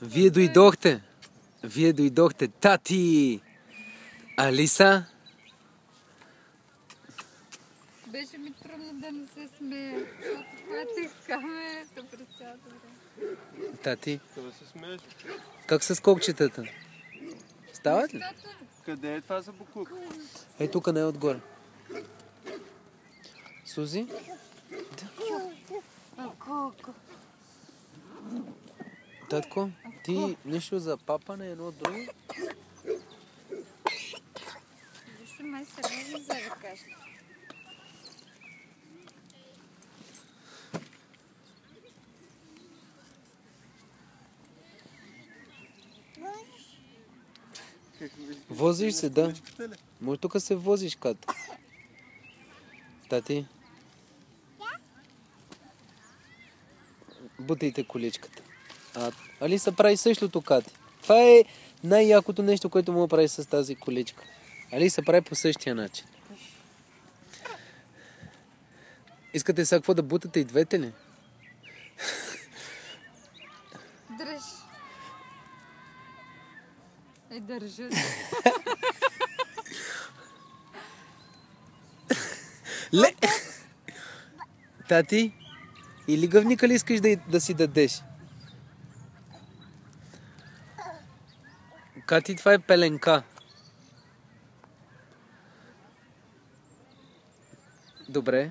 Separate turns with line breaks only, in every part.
Вие дойдохте. Вие дойдохте. Тати! Алиса?
Беше ми трудно да не се смея, защото хватих камерата през цялото време.
Тати?
Да се смееш.
Как с кокчетата? Стават ли?
Къде е това за буклук?
Ей, тук не е отгоре. Сузи? Татко, ти нещо за папане едно от друго?
Защо май сериозно за да кажа?
Возиш се, да. Може тук се возиш, кат. Тати? Бутайте количката. Алиса прави същото, Кати. Това е най-якото нещо, което мога да прави с тази количка. Алиса прави по същия начин. Искате сега какво да бутате и двете ли?
Дръж. Държа.
Ле! Тати, или гъвника ли искаш да си дадеш? Кати, това е пеленка. Добре.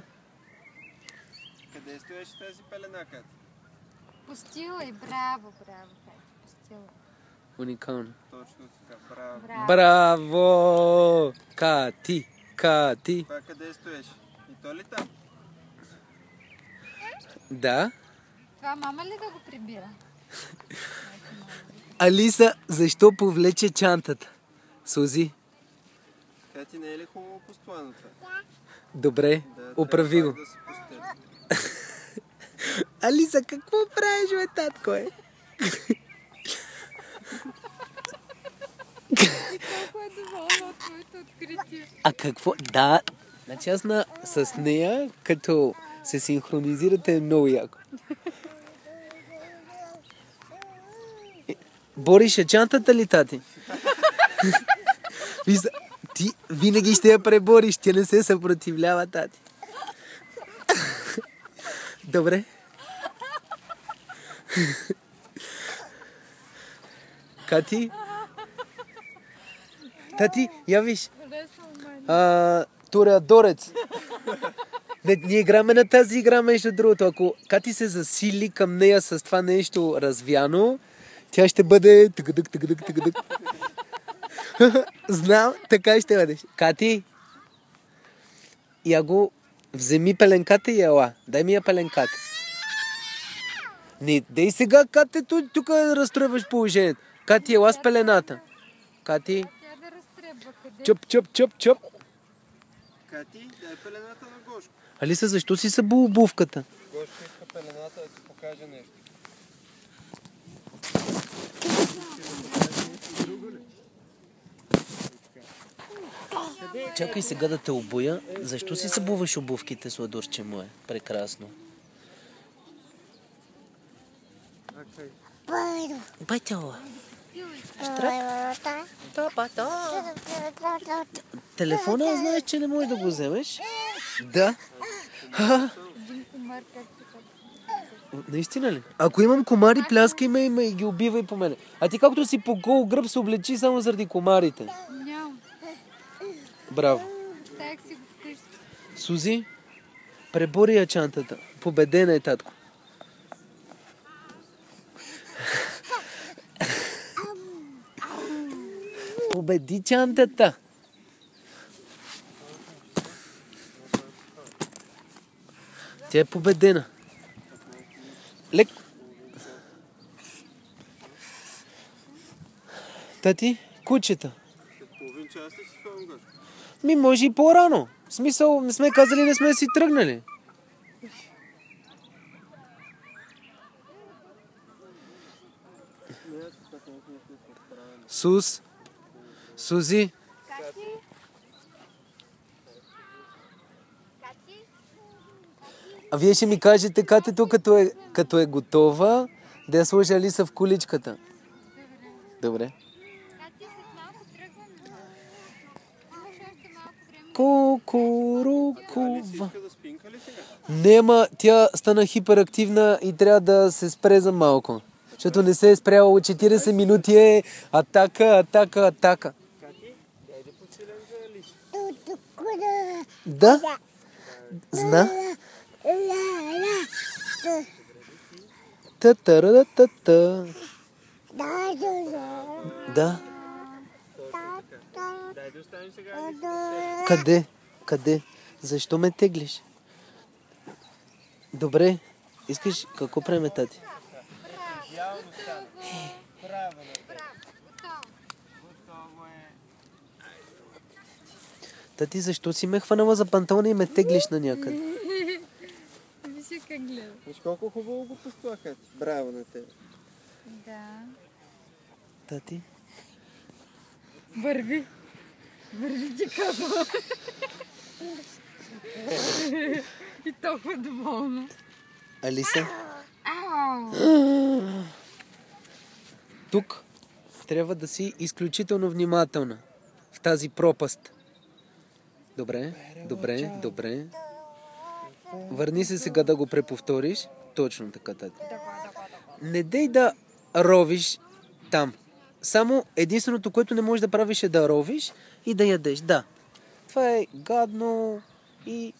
Къде стоеше тази пелена, Кати?
Пустила и браво, Кати. Пустила.
Уникално.
Точно така, браво.
Браво! Кати! Кати!
Това къде стоеше? И то ли там?
Да.
Това мама ли да го прибира?
Алиса, защо повлече чантата? Сузи?
Кати, не е ли хубаво постоянно това?
Добре,
Да,
оправи го.
да се пустели.
Алиса, какво правиш, бе, татко, е?
Колко е доволна от твоето откритие.
А какво? Да, значи аз с нея, като се синхронизирате, е много яко. Борише чантата ли, тати? Ти винаги ще я пребориш, тя не се съпротивлява, тати. Добре. Кати? Тати, я виж. Тореадорец. Ние играме на тази игра, между другото. Ако Кати се засили към нея с това нещо развяно, тя ще бъде тъгъдък. Знам, така ще бъдеш. Кати, я го вземи пеленката и ела. Дай ми я пеленката. Не, дей сега, Кати, тук разстройваш положението. Кати, ела с пелената. Кати.
Тя да разтребва къде?
Чоп.
Кати, дай пелената на Гошко.
Алиса, защо си събу обувката?
Гошко иска пелената да ти покаже нещо.
Чакай сега да те обуя. Защо си събуваш обувките, сладурче му е? Прекрасно. Байтяла. Телефона знаеш, че не можеш да го вземеш? Да.
Един комар, както
Наистина ли? Ако имам комари, пляскай ме и ги убивай по мене. А ти както си по гол гръб се облечи само заради комарите.
нямам.
Браво.
Ставях си го вкъщи.
Сузи, пребори я чантата. Победена е, татко. Победи чантата. Тя е победена. Лек. Тати, кучета.
Половин час ли си в Гошко?
Може и по-рано. В смисъл, не сме казали, не сме си тръгнали. Сузи. А вие ще ми кажете, Катето, като е готова, да я сложи Алиса в количката. Добре.
Кати, след малко тръгвам. Имаш още малко време.
Кукурукува.
Иска да спинка ли сега?
Нема, тя стана хиперактивна и трябва да се спре за малко. Защото не се е спряло 40 минути е атака.
Кати, дайде по-силен за Алиса.
Да? Зна? Та-та-ра-та-та. Да.
Дайде оставим сега Алиса.
Къде? Защо ме теглиш? Добре. Искаш какво правим, тати?
Идеално стана. Браво на теб.
Готово.
Готово е.
Тати, защо си ме хванала за панталона и ме теглиш на някъде?
Виж как гледа.
Виж колко хубаво го пустува, Кати. Браво на теб.
Да.
Тати?
Върви. Върви ти казва. И толкова доволна.
Алиса?
Ау!
Тук трябва да си изключително внимателна в тази пропаст. Добре. Върни се сега да го преповториш. Точно така, тати. Не дей да ровиш там. Само единственото, което не можеш да правиш е да ровиш и да ядеш. Да. Това е гадно и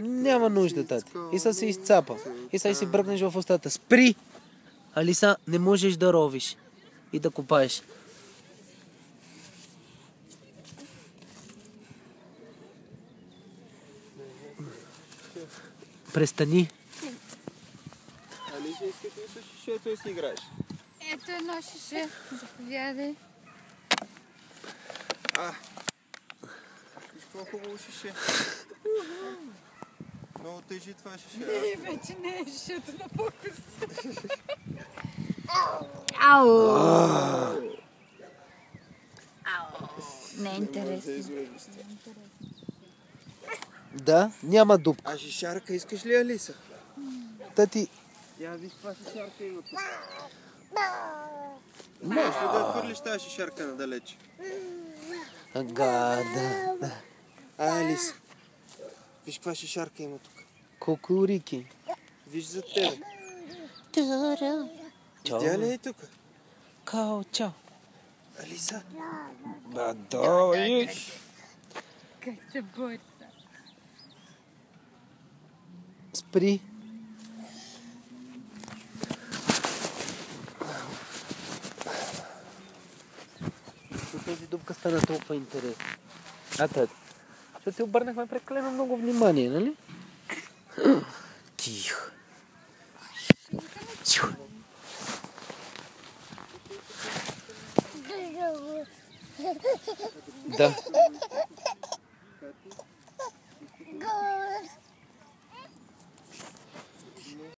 няма нужда, тати. И са се изцапа. И сега си бръкнеш в устата. Спри! Алиса, не можеш да ровиш и да копаеш. Престани.
Алиса, искаш ли с шишето и си играеш?
Ето едно шише. Заповядай.
Виж какво хубаво шише. Много тежи това шише.
Вече не е шишето на фокус. Ау! Не е интересно.
Да, няма дупка.
А шишарка искаш ли, Алиса?
Тати,
Я виж каква шишарка има тук. Можеш ли да хвърлиш тази шишарка надалеч?
гада.
Алиса, виж каква шишарка има тук.
Кукурики.
Виж за тебе.
Чао.
Видя ли е тук?
Чао.
Алиса.
Бадой.
Как се бори.
Спри. Тази дупка стана толкова интересна. Тати. Защото ти обърнахме прекалено много внимание, нали? Тихо. Да.